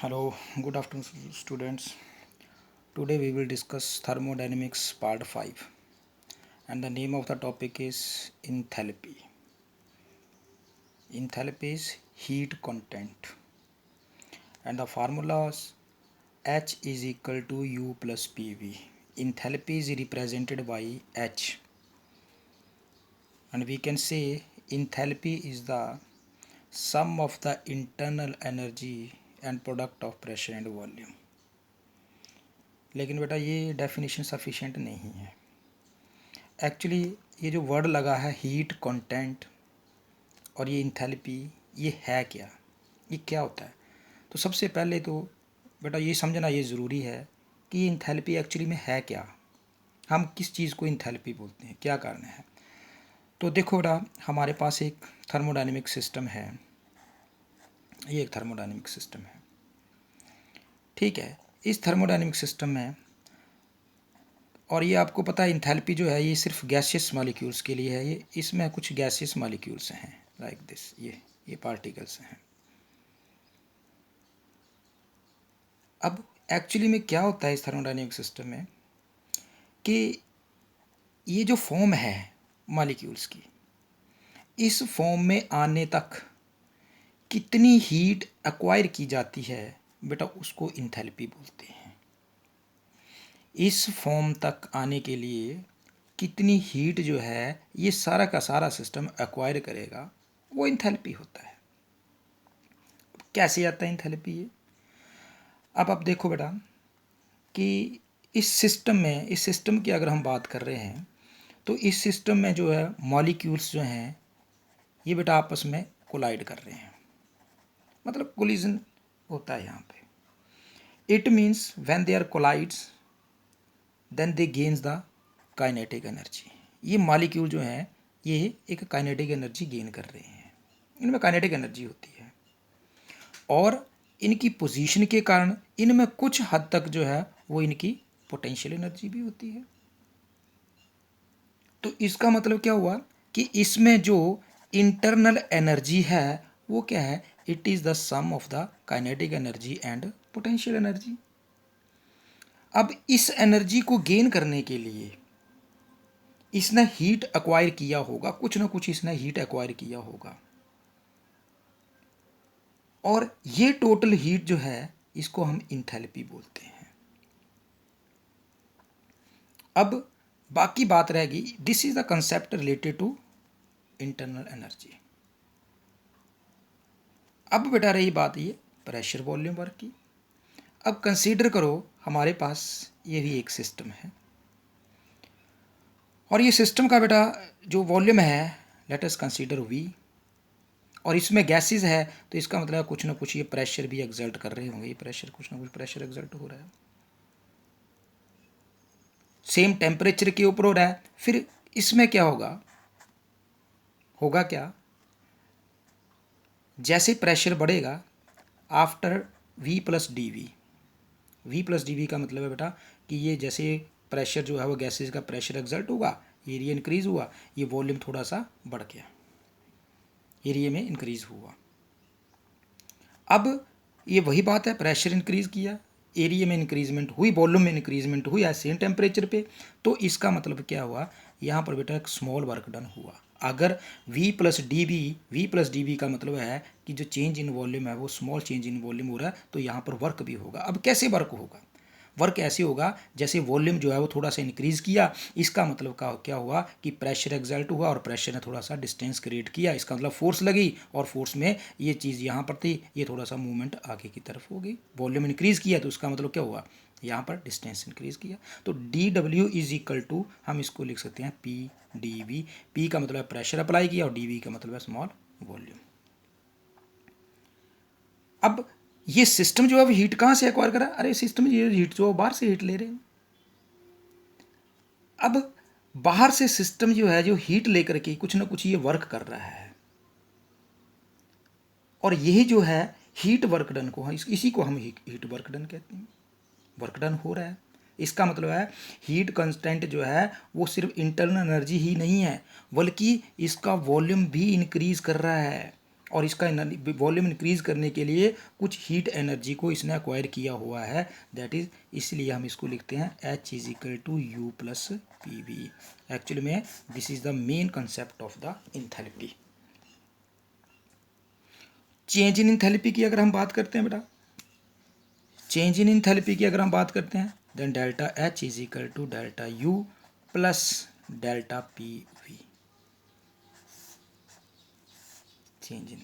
Hello, good afternoon, students. Today we will discuss thermodynamics part 5, and the name of the topic is enthalpy. Enthalpy is heat content, and the formulas H is equal to U plus PV. Enthalpy is represented by H, and we can say enthalpy is the sum of the internal energy and product of pressure and volume. लेकिन बेटा ये definition sufficient नहीं है. Actually ये जो word लगा है heat content और ये इंथैल्पी, ये है क्या, ये क्या होता है? तो सबसे पहले तो बेटा ये समझना ये ज़रूरी है कि ये इंथैल्पी एक्चुअली में है क्या, हम किस चीज़ को इंथैल्पी बोलते हैं, क्या कारण है. तो देखो बेटा, हमारे पास एक थर्मोडायनेमिक सिस्टम है, ये एक थर्मोडायनेमिक सिस्टम है, ठीक है. इस थर्मोडायनेमिक सिस्टम में, और ये आपको पता है इंथैल्पी जो है ये सिर्फ गैसियस मॉलिक्यूल्स के लिए है. ये इसमें कुछ गैसियस मॉलिक्यूल्स हैं लाइक दिस, ये पार्टिकल्स हैं. अब एक्चुअली में क्या होता है इस थर्मोडायनेमिक सिस्टम में कि ये जो फॉर्म है मॉलिक्यूल्स की, इस फॉर्म में आने तक कितनी हीट एक्वायर की जाती है बेटा, उसको इंथैल्पी बोलते हैं. इस फॉर्म तक आने के लिए कितनी हीट जो है ये सारा का सारा सिस्टम एक्वायर करेगा, वो इंथैल्पी होता है. कैसे आता है इंथैल्पी ये? अब आप देखो बेटा कि इस सिस्टम की अगर हम बात कर रहे हैं तो इस सिस्टम में जो है मॉलिक्यूल्स जो हैं ये बेटा आपस में कोलाइड कर रहे हैं, मतलब कोलिजन होता है यहाँ पे. It means when they are collides then they gains the kinetic energy. ये मॉलिक्यूल जो हैं ये एक काइनेटिक एनर्जी गेन कर रहे हैं, इनमें काइनेटिक एनर्जी होती है और इनकी पोजीशन के कारण इनमें कुछ हद तक जो है वो इनकी पोटेंशियल एनर्जी भी होती है. तो इसका मतलब क्या हुआ कि इसमें जो इंटरनल एनर्जी है वो क्या है, it is the sum of the kinetic energy and potential energy. अब इस एनर्जी को गेन करने के लिए इसने हीट एक्वायर किया होगा, कुछ ना कुछ इसने हीट एक्वायर किया होगा, और ये टोटल हीट जो है इसको हम इंथैल्पी बोलते हैं. अब बाकी बात रहेगी, this is the concept related to internal energy. अब बेटा रही बात ये प्रेशर वॉल्यूम वर्क की. अब कंसीडर करो हमारे पास ये भी एक सिस्टम है और ये सिस्टम का बेटा जो वॉल्यूम है लेट अस कंसीडर वी, और इसमें गैसेस है तो इसका मतलब कुछ ना कुछ ये प्रेशर भी एक्सर्ट कर रहे होंगे. ये प्रेशर, कुछ ना कुछ प्रेशर एक्सर्ट हो रहा है, सेम टेम्परेचर के ऊपर हो रहा है. फिर इसमें क्या होगा क्या, जैसे प्रेशर बढ़ेगा after V plus D V. V plus D V का मतलब है बेटा कि ये जैसे प्रेशर जो है वो गैसेस का प्रेशर एक्सर्ट होगा, एरिया इंक्रीज हुआ, ये वॉल्यूम थोड़ा सा बढ़ गया, एरिया में इंक्रीज हुआ. अब ये वही बात है, प्रेशर इंक्रीज किया, एरिया में इंक्रीजमेंट हुई, वॉल्यूम में इंक्रीजमेंट हुई सेम टेम्परेचर पे. तो इसका मतलब क्या हुआ, यहाँ पर बेटा एक स्मॉल वर्क डन हुआ. अगर V प्लस डी बी का मतलब है कि जो चेंज इन वॉल्यूम है वो स्मॉल चेंज इन वॉल्यूम हो रहा है, तो यहाँ पर वर्क भी होगा. अब कैसे वर्क होगा, वर्क ऐसे होगा जैसे वॉल्यूम जो है वो थोड़ा सा इंक्रीज़ किया, इसका मतलब का क्या हुआ कि प्रेशर एक्सर्ट हुआ और प्रेशर ने थोड़ा सा डिस्टेंस क्रिएट किया, इसका मतलब फोर्स लगी और फोर्स में ये चीज़ यहाँ पर थी, ये थोड़ा सा मूवमेंट आगे की तरफ हो गई. वॉल्यूम इंक्रीज़ किया तो उसका मतलब क्या हुआ, यहाँ पर डिस्टेंस इंक्रीज़ किया. तो D W is equal to हम इसको लिख सकते हैं पी डी वी. पी का मतलब है प्रेशर अप्लाई किया और डी वी का मतलब है स्मॉल वॉल्यूम. अब ये सिस्टम जो है हीट कहाँ से एक्वायर करा, अरे सिस्टम ये हीट जो बाहर से हीट ले रहे हैं. अब बाहर से सिस्टम जो है जो हीट लेकर के कुछ ना कुछ ये वर्क कर रहा है, और यही जो है हीट वर्क डन को इसी को हम हीट वर्क डन कहते हैं. वर्क डन हो रहा है, इसका मतलब है हीट कंस्टेंट जो है वो सिर्फ इंटरनल एनर्जी ही नहीं है बल्कि इसका वॉल्यूम भी इंक्रीज कर रहा है. और इसका वॉल्यूम इंक्रीज करने के लिए कुछ हीट एनर्जी को इसने एक्वायर किया हुआ है, दैट इज, इसलिए हम इसको लिखते हैं H is equal to U plus P V. Actually में this is the main concept of the enthalpy. Change in enthalpy की अगर हम बात करते हैं बेटा, चेंज इन इंथैल्पी की अगर हम बात करते हैं, then delta H is equal to delta U plus delta P V, change in.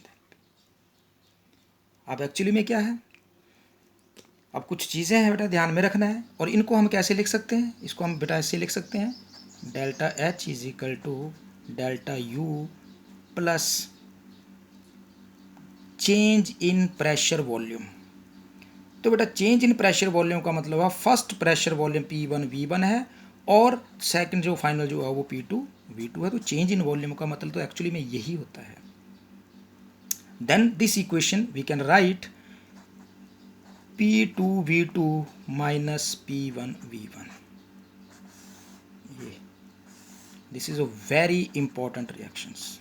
अब एक्चुअली में क्या है, अब कुछ चीज़ें हैं बेटा ध्यान में रखना है, और इनको हम कैसे लिख सकते हैं, इसको हम बेटा ऐसे लिख सकते हैं, delta H is equal to delta U plus change in pressure volume. तो बेटा चेंज इन प्रेशर वॉल्यूम का मतलब है first pressure volume P1 V1 है और सेकंड जो फाइनल जो है वो P2 V2 है। तो चेंज इन वॉल्यूम का मतलब तो एक्चुअली में यही होता है। Then this equation we can write P2 V2 minus P1 V1। ये this is a very important reactions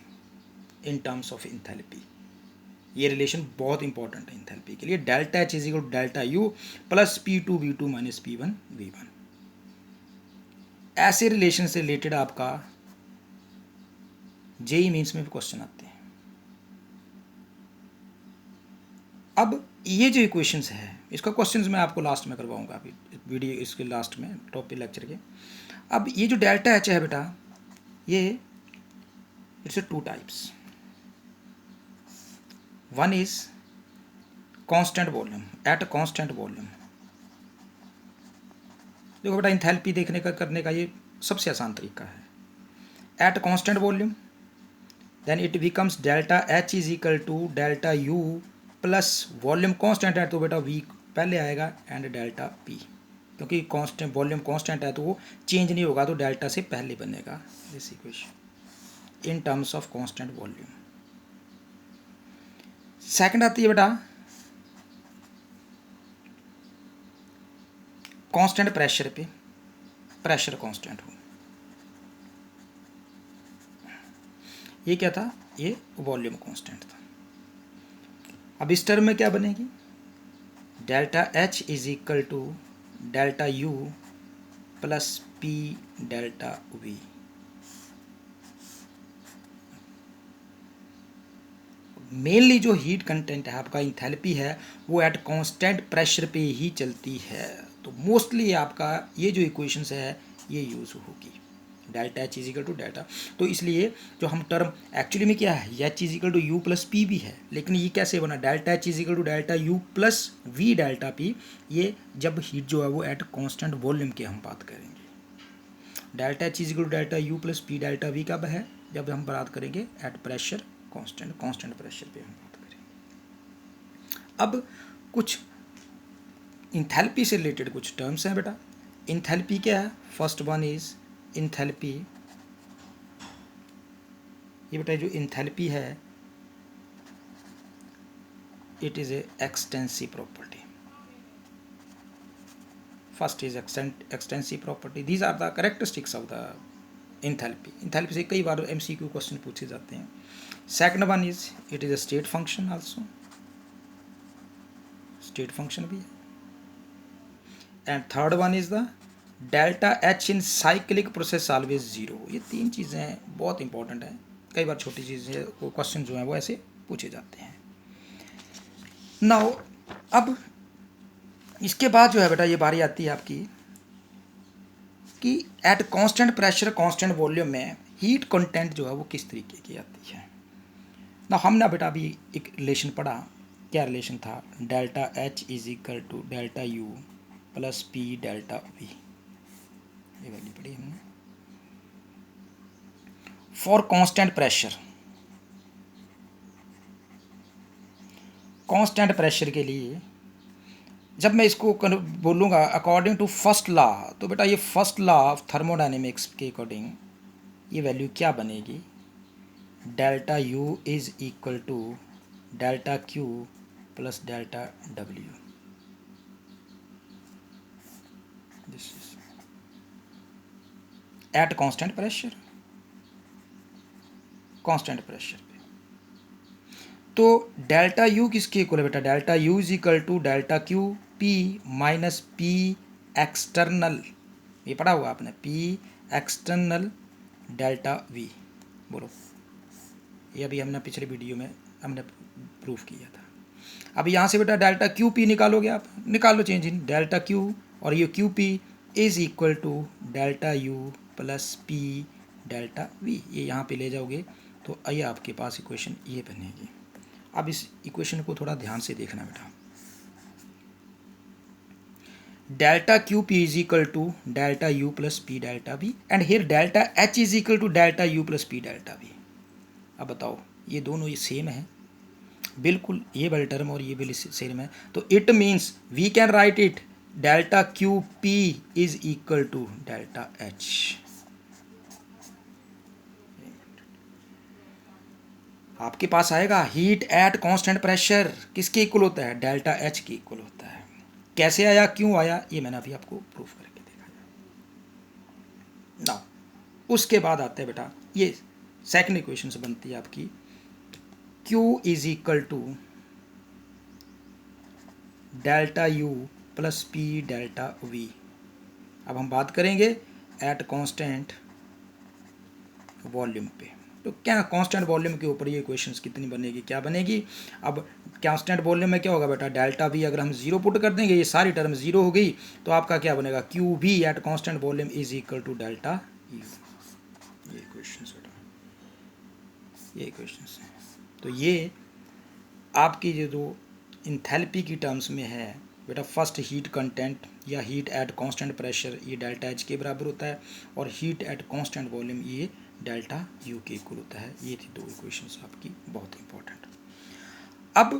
in terms of enthalpy. ये रिलेशन बहुत इंपॉर्टेंट है इंथैल्पी के लिए। Delta H is equal to delta U plus P2 V2 minus P1 V1। ऐसे relation से related आपका JEE means में भी क्वेश्चन आते हैं। अब ये जो इक्वेशंस है इसका क्वेश्चंस मैं आपको लास्ट में करवाऊंगा, अभी वीडियो इसके लास्ट में टॉपिक लेक्चर के। अब ये जो डेल्टा H है बेटा, ये it's a two types. One is constant volume at constant volume. देखो बेटा इंथैल्पी देखने का करने का ये सबसे आसान तरीका है। At constant volume then it becomes delta H is equal to delta U plus volume constant है तो बेटा V पहले आएगा एंड डेल्टा P, क्योंकि कांस्टेंट वॉल्यूम कांस्टेंट है तो वो चेंज नहीं होगा तो डेल्टा से पहले बनेगा this equation in terms of constant volume. Second आती है बेटा कांस्टेंट प्रेशर पे, प्रेशर कांस्टेंट हो। ये क्या था, ये वॉल्यूम कांस्टेंट था। अब इस टर्म में क्या बनेगी, delta H is equal to delta U plus P delta V। Mainly जो हीट कंटेंट है आपका इंथैल्पी है वो एट कांस्टेंट प्रेशर पे ही चलती है, तो मोस्टली आपका ये जो इक्वेशंस है ये यूज़ होगी, delta H is equal to delta. तो इसलिए जो हम टर्म एक्चुअली में क्या है, H is equal to U plus P भी है, लेकिन ये कैसे बना, delta H is equal to delta U plus V delta P. ये जब हीट जो है वो एट कांस्टेंट वॉल्यूम की हम बात करेंगे। Delta H is equal to delta U plus P delta V कब है, जब हम बात करेंगे एट प्रेशर कांस्टेंट प्रेशर पे हम बात करेंगे। अब कुछ इंथैल्पी से रिलेटेड कुछ टर्म्स हैं बेटा। इंथैल्पी क्या है, फर्स्ट वन इज इंथैल्पी, ये बेटा जो इंथैल्पी है it is a extensive property. First is extensive property, these are the characteristics of the enthalpy. Enthalpy से कई बार MCQ क्वेश्चन पूछे जाते हैं। Second one is it is a state function, also state function भी है। And third one is the delta H in cyclic process always zero. ये तीन चीज़ें बहुत इंपॉर्टेंट हैं, कई बार छोटी चीज़ें को क्वेश्चन जो हैं वो ऐसे पूछे जाते हैं। नाउ अब इसके बाद जो है बेटा ये बारी आती है आपकी कि eight constant pressure constant volume में हीट कंटेंट जो है वो किस तरीके की आती है ना। हमने बेटा अभी एक रिलेशन पढ़ा, क्या रिलेशन था, delta H is equal to delta U plus P delta V, ये वैल्यू पढ़ी हमने for constant pressure. Constant pressure के लिए जब मैं इसको बोलूँगा अकॉर्डिंग टू फर्स्ट लॉ, तो बेटा ये फर्स्ट लॉ ऑफ थर्मोडाइनमिक्स के अकॉर्डिंग ये वैल्यू क्या बनेगी, delta U is equal to delta Q plus delta W. This is at constant pressure, constant pressure पे। तो डेल्टा यू किसके इक्वल है बेटा, delta U is equal to delta Q P minus P external, ये पढ़ा हुआ आपने, पी एक्सटर्नल डेल्टा वी। बोलो, ये अभी हमने पिछले वीडियो में हमने प्रूफ किया था। अब यहाँ से बेटा डेल्टा क्यू पी निकालोगे आप, निकालो चेंज इन डेल्टा क्यू, और ये Q P is equal to delta U plus P delta V, ये यहाँ पे ले जाओगे तो ये आपके पास इक्वेशन ये बनेगी। अब इस इक्वेशन को थोड़ा ध्यान से देखना बेटा, delta Q P is equal to delta U plus P delta V, and here delta H is equal to delta U plus P delta V. अब बताओ, ये दोनों ये सेम है बिल्कुल, ये वाली टर्म और ये भी सेम है, तो it means we can write it delta Q P is equal to delta H. आपके पास आएगा हीट एट कांस्टेंट प्रेशर किसके इक्वल होता है, डेल्टा एच के इक्वल होता है। कैसे आया, क्यों आया, ये मैंने अभी आपको प्रूफ करके दिखाया ना। उसके बाद आते हैं बेटा, ये सेकंड इक्वेशन से बनती है आपकी Q is equal to delta U plus P delta V. अब हम बात करेंगे एट कांस्टेंट वॉल्यूम पे, तो क्या कांस्टेंट वॉल्यूम के ऊपर ये इक्वेशंस कितनी बनेगी, क्या बनेगी। अब कांस्टेंट वॉल्यूम में क्या होगा बेटा, डेल्टा वी अगर हम जीरो पुट कर देंगे, ये सारी टर्म जीरो हो गई, तो आपका क्या बनेगा, Q V at constant volume is equal to delta U. ये इक्वेशंस बेटा, ये इक्वेशंस हैं। तो ये आपकी जो इंथैल्पी की टर्म्स में है बेटा, फर्स्ट हीट कंटेंट या हीट एट कांस्टेंट प्रेशर ये डेल्टा एच के बराबर होता है, और हीट एट कांस्टेंट वॉल्यूम ये डेल्टा यू के इक्वल होता है। ये थी दो इक्वेशंस आपकी बहुत इंपॉर्टेंट। अब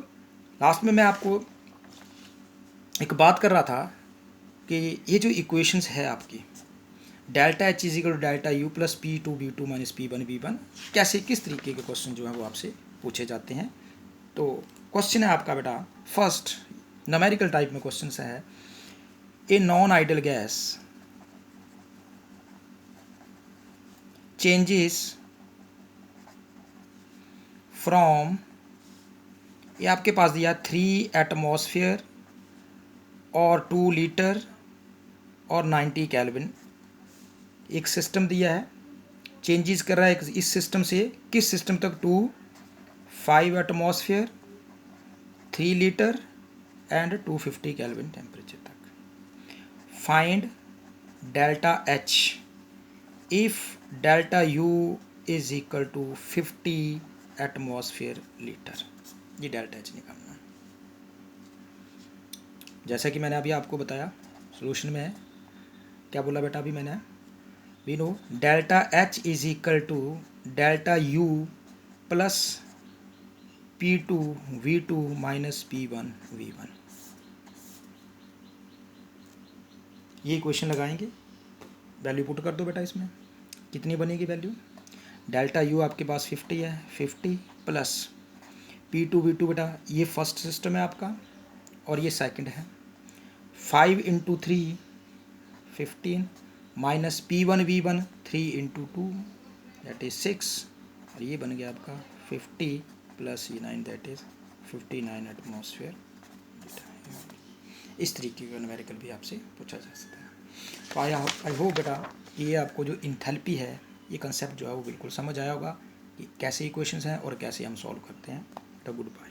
लास्ट में मैं आपको एक बात कर रहा था कि ये जो इक्वेशंस है आपकी delta H is equal to delta U plus P two B two minus P one B one, कैसे किस तरीके के क्वेश्चन जो है वो आपसे पूछे जाते हैं। तो क्वेश्चन है आपका बेटा, फर्स्ट न्यूमेरिकल टाइप में क्वेश्चन है, a non idol gas changes from, ये आपके पास दिया 3 एटमॉस्फेयर और 2 लीटर और 90 केल्विन, एक सिस्टम दिया है, चेंजेस कर रहा है इस सिस्टम से किस सिस्टम तक, to 5 atmosphere 3 litre and 250 kelvin temperature तक। Find delta H if delta U is equal to 50 atmosphere litre, ये डेल्टा एच निकालना है। जैसा कि मैंने अभी आपको बताया सोल्यूशन में है, क्या बोला बेटा अभी मैंने, we know delta H is equal to delta U plus P2 V2 minus P1 V1। ये इक्वेशन लगाएंगे, वैल्यू पुट कर दो बेटा, इसमें कितनी बनेगी वैल्यू, डेल्टा यू आपके पास 50 है, 50 प्लस P2 V2 बेटा ये फर्स्ट सिस्टम है आपका और ये सेकंड है, 5 into 3 15 minus P1 V1 3 into 2 that is 6, और ये बन गया आपका 50 प्लस ये 9 दैट इज 59 एटमॉस्फेयर। इस तरीके का न्यूमेरिकल भी आपसे पूछा जा सकता है। तो आई होप बेटा ये आपको जो इंथैल्पी है ये कंसेप्ट जो है वो बिल्कुल समझ आया होगा कि कैसे इक्वेशंस हैं और कैसे हम सॉल्व करते हैं। बेटा गुड बाय।